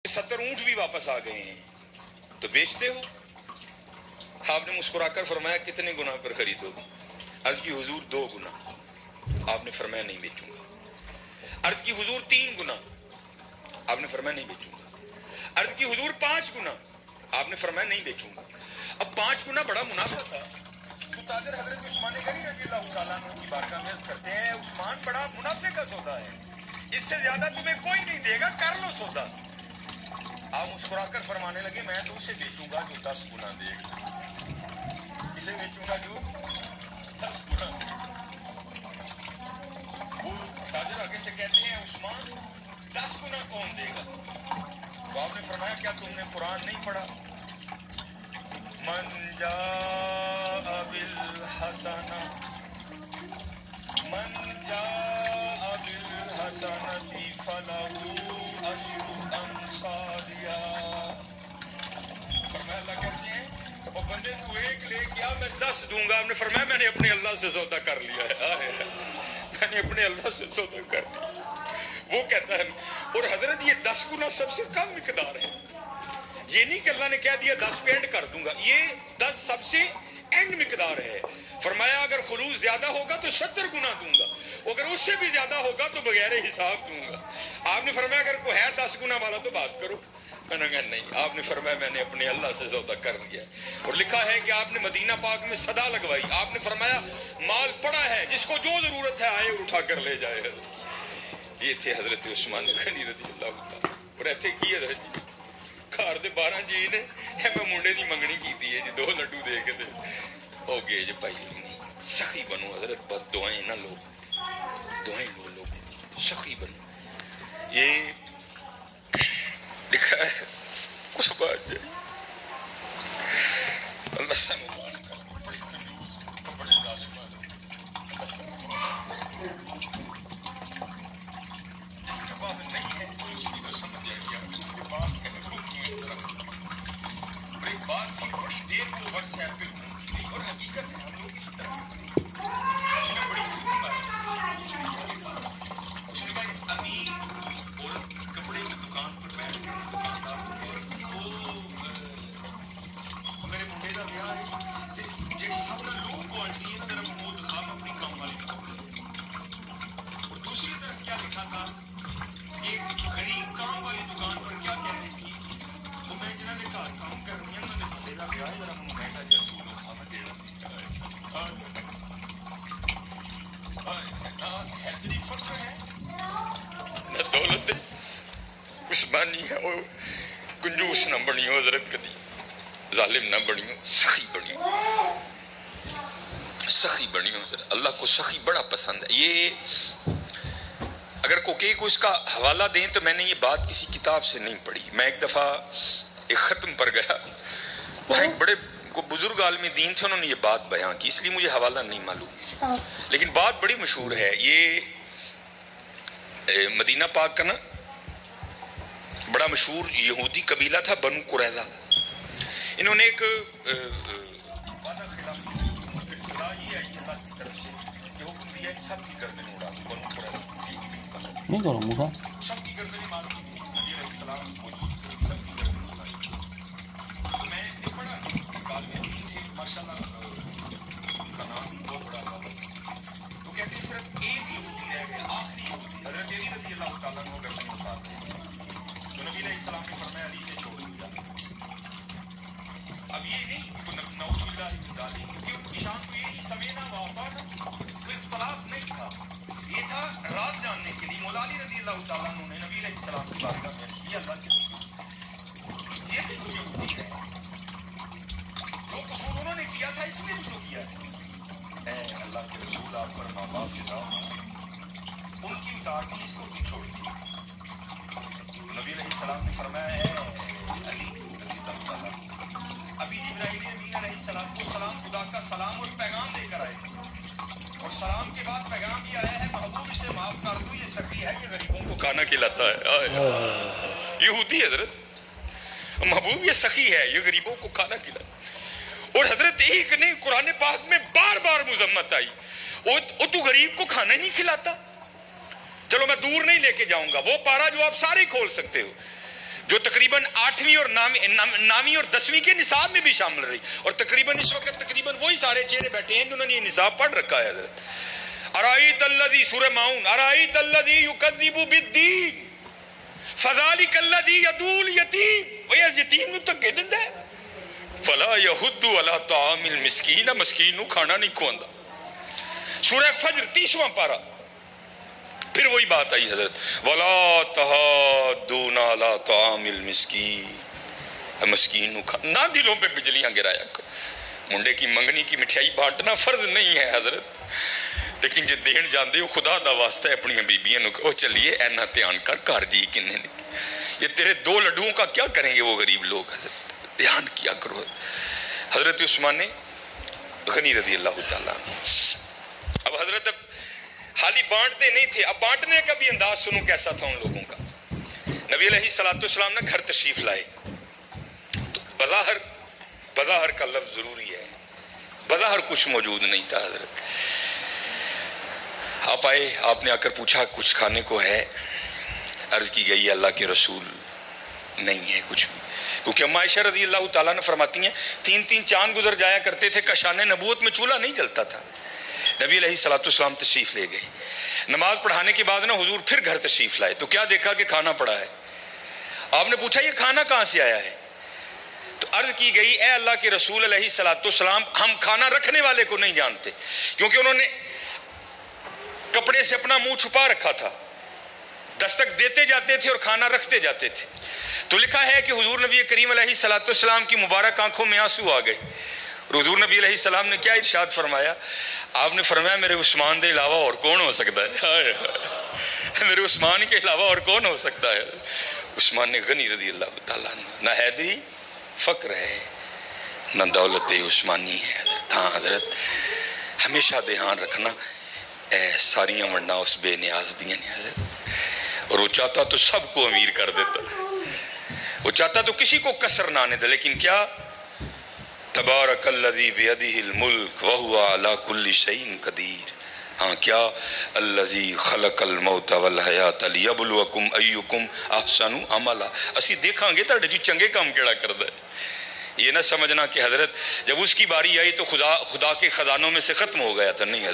70 ऊंट भी वापस आ गए हैं, तो बेचते हो? आपने मुस्कुराकर फरमाया कितने गुना पर खरीदोगे? अर्ज की हुजूर 2 गुना। आपने फरमाया नहीं बेचूंगा। अर्ज की हुजूर 3 गुना। आपने फरमाया नहीं बेचूंगा। अर्ज की हुजूर 5 गुना। आपने फरमाया नहीं बेचूंगा। अब 5 गुना बड़ा मुनाफा था तो ताजर हजरत उस्मान गनी रज़ियल्लाहु ताला अन्हु की बारगाह में अर्ज करते हैं, उस्मान बड़ा मुनाफे का सौदा है, इससे ज्यादा तुम्हें कोई नहीं देगा, कर लो सौदा। आप मुस्कुराकर फरमाने लगे मैं तो उसे बेचूंगा जो 10 गुना देगा। इसे बेचूंगा जो 10 गुना। वो ताजर आगे से कहते हैं उस्मान 10 गुना कौन देगा? तो आपने फरमाया क्या तुमने कुरान नहीं पढ़ा? मन जाअ बिल हसना मन जाअ बिल हसनति फलहु अश्रु अमसालिहा। फरमाया अल्लाह कहते हैं वो बंदे तू 1 ले क्या मैं 10 दूंगा। आपने फरमाया मैंने अपने अल्लाह से सौदा कर लिया है, मैंने अपने अल्लाह से सौदा कर लिया। वो कहता है और हजरत ये 10 गुना सबसे कम मिकदार है। ये नहीं कि अल्लाह ने कह दिया 10 पे एंड कर दूंगा, ये 10 सबसे एंड मिकदार है। फरमाया अगर खुलूस ज्यादा होगा तो 70 गुना दूंगा, अगर उससे भी ज्यादा होगा तो बगैर हिसाब दूंगा। आपने फरमाया अगर कोई है 10 गुना वाला तो बात करो। मैंने कहा नहीं। आपने फरमाया मैंने अपने अल्लाह से सौदा कर लिया। और लिखा है कि आपने मदीना पाक में सदा लगवाई। आपने फरमाया माल पड़ा है, जिसको जो जरूरत है आए उठा कर ले जाए। ये थे हजरत उस्मान गनी रज़ियल्लाहु ताला। और ऐसे की हजरत जी घर दे 12 जी ने मैं मुंडे की मंगनी की है जी, 2 लड्डू दे के हो गए जी भाई। सखी बनो हजरत, बस दुआएं ना लो, दुआएं लो लोग, सखी बनो। ये लिखा है कुछ बात है अल्लाह से और हकीकत है हम लोग इसी तरह उसने बड़ी उसने भाई अमीर औरत कपड़े की दुकान पर बैठ के मेरे मुंडे का ब्याह है जी सब लोग क्वालिटी है मेरा मौत खाब अपनी काम वाली। और दूसरी तरफ क्या लिखा था, एक गरीब काम वाली दुकान पर क्या कह रही थी, तो मैं जिन्होंने घर काम करनी है उन्होंने मुंडे का ब्याह है, मेरा मुंडा का जैसे दौलत उस्मानी है वो कंजूस न बनियो हजरत, कदी जालिम न बनियो, सखी बनियो, सखी बनियो हजरत। अल्लाह को सखी बड़ा पसंद है। ये अगर को इसका हवाला दें तो मैंने ये बात किसी किताब से नहीं पढ़ी। मैं एक दफा एक खत्म पर गया, वहाँ एक बड़े को बुजुर्ग आलमी दीन थे, उन्होंने ये बात बयां की, इसलिए मुझे हवाला नहीं मालूम, लेकिन बात बड़ी मशहूर है। ये मदीना पाक का ना बड़ा मशहूर यहूदी कबीला था बनु कुरैज़ा। इन्होंने एक नहीं करो मुझे अब ये नहीं निशान तो यही समेना वापा था, कोई इख्तलाफ नहीं था, ये था राज जानने के लिए। मौला अली रज़ियल्लाहु ताला अन्हु ने नबी अलैहिस्सलाम की बारगाह में किया अल्लाह के ये भी तो यहूदी है, जो कसूर उन्होंने किया था इसलिए उसको किया है। अल्लाह के रसूल आप पर माँ बाप से जाओ, उनकी उतारनी इसको भी छोड़ दी। नबी अलैहिस्सलाम ने फरमाया है अली रज़ियल्लाहु ताला अभी इब्राहीम अलैहिस्सलाम को सलाम खुदा का सलाम और पैगाम देकर आए, और सलाम के बाद पैगाम भी आया है महबूब इसे माफ कर दो, ये सखी है, ये गरीबों को खाना खिलाता है। यहूदी हजरत, महबूब ये सखी है, ये गरीबों को खाना खिलाता। और हजरत एक नहीं कुरान पाक में बार बार मुजम्मत आई, वो तू गरीब को खाना नहीं खिलाता। चलो मैं दूर नहीं लेके जाऊंगा, वो पारा जो आप सारे खोल सकते हो, جو تقریباً 8ویں اور 9ویں اور 10ویں کے نصاب میں بھی شامل رہی، اور تقریباً اس وقت تقریباً وہی سارے چہرے بیٹھے ہیں جنہوں نے یہ نصاب پڑھ رکھا ہے حضرت۔ ارائیت الذی، سورہ ماؤن، ارائیت الذی یکذب بالدین فذلک الذی یدعو الیتیم، وہ یتیم نوں دھکے دیندا ہے، فلا یحض علی طعام المسکین، مسکین نوں کھانا نہیں کھواندا۔ سورہ فجر 30واں پارہ، پھر وہی بات آئی حضرت، وَلَا تَحَاضُّونَ عَلَىٰ طَعَامِ الْمِسْكِينِ، مسکین نوں نہ دلوں پہ بجلیاں گرایا کرو۔ منڈے کی منگنی کی مٹھائی بانٹنا فرض نہیں ہے حضرت، لیکن جے دین جاندے ہو خدا دا واسطہ ہے اپنی بیبیاں نوں کہو چلیے اینا دھیان کر گھر جی کنے نے، یہ تیرے 2 لڈوؤں کا کیا کریں گے وہ غریب لوگ، حضرت دھیان کیا کرو۔ حضرت عثمان غنی رضی اللہ تعالیٰ اب حضرت حالی بانٹتے نہیں تھے، اب بانٹنے کا بھی انداز سنو کیسا تھا ان لوگوں کا۔ نبی علیہ السلام نے گھر تشریف لائے تو بظاہر کا لفظ ضروری ہے، بظاہر کچھ موجود نہیں تھا حضرت۔ آپ آئے، آپ نے آ کر پوچھا کچھ کھانے کو ہے؟ عرض کی گئی اللہ کے رسول نہیں ہے کچھ بھی، کیونکہ اما عائشہ رضی اللہ تعالیٰ نے فرماتی ہیں 3 چاند گزر جایا کرتے تھے، کشان نبوت میں چولہا نہیں جلتا تھا۔ نبی علیہ السلام تشریف لے گئے، نماز پڑھانے کے بعد حضور پھر گھر تشریف لائے تو کیا دیکھا کہ کھانا پڑا ہے۔ آپ نے پوچھا یہ کھانا کہاں سے آیا ہے؟ تو عرض کی گئی اے اللہ کے رسول علیہ السلام، ہم کھانا رکھنے والے کو نہیں جانتے، کیونکہ انہوں نے کپڑے سے اپنا منہ چھپا رکھا تھا، دستک دیتے جاتے تھے اور کھانا رکھتے جاتے تھے۔ تو لکھا ہے کہ حضور نبی کریم علیہ السلام کی مبارک آنکھوں میں آنسو آ گئے، اور حضور نبی علیہ السلام نے کیا ارشاد فرمایا؟ آپ نے فرمایا میرے عثمان دے علاوہ اور کون ہو سکتا ہے؟ میرے عثمان کے علاوہ اور کون ہو سکتا ہے؟ عثمان غنی رضی اللہ تعالیٰ نہ حیدری فقر ہے نہ دولت عثمانی ہے۔ ہاں حضرت ہمیشہ دھیان رکھنا ساریاں ورنہ اس بے نیاز دیاں نہیں حضرت، اور وہ چاہتا تو سب کو امیر کر دیتا، وہ چاہتا تو کسی کو کسر نہ آنے دے، لیکن کیا تبارک الذی بیدہ الملک وہو علی کل شیء قدیر۔ ہاں کیا الذی خلق الموت والحیات لیبلوکم ایکم احسن عملا، اسی دیکھاں گے تاڑے جو چنگے کام کیڑا کردا ہے۔ یہ نہ سمجھنا کہ حضرت جب اس کی باری آئی تو خدا کے خزانوں میں سے ختم ہو گیا تھا، نہیں حضرت۔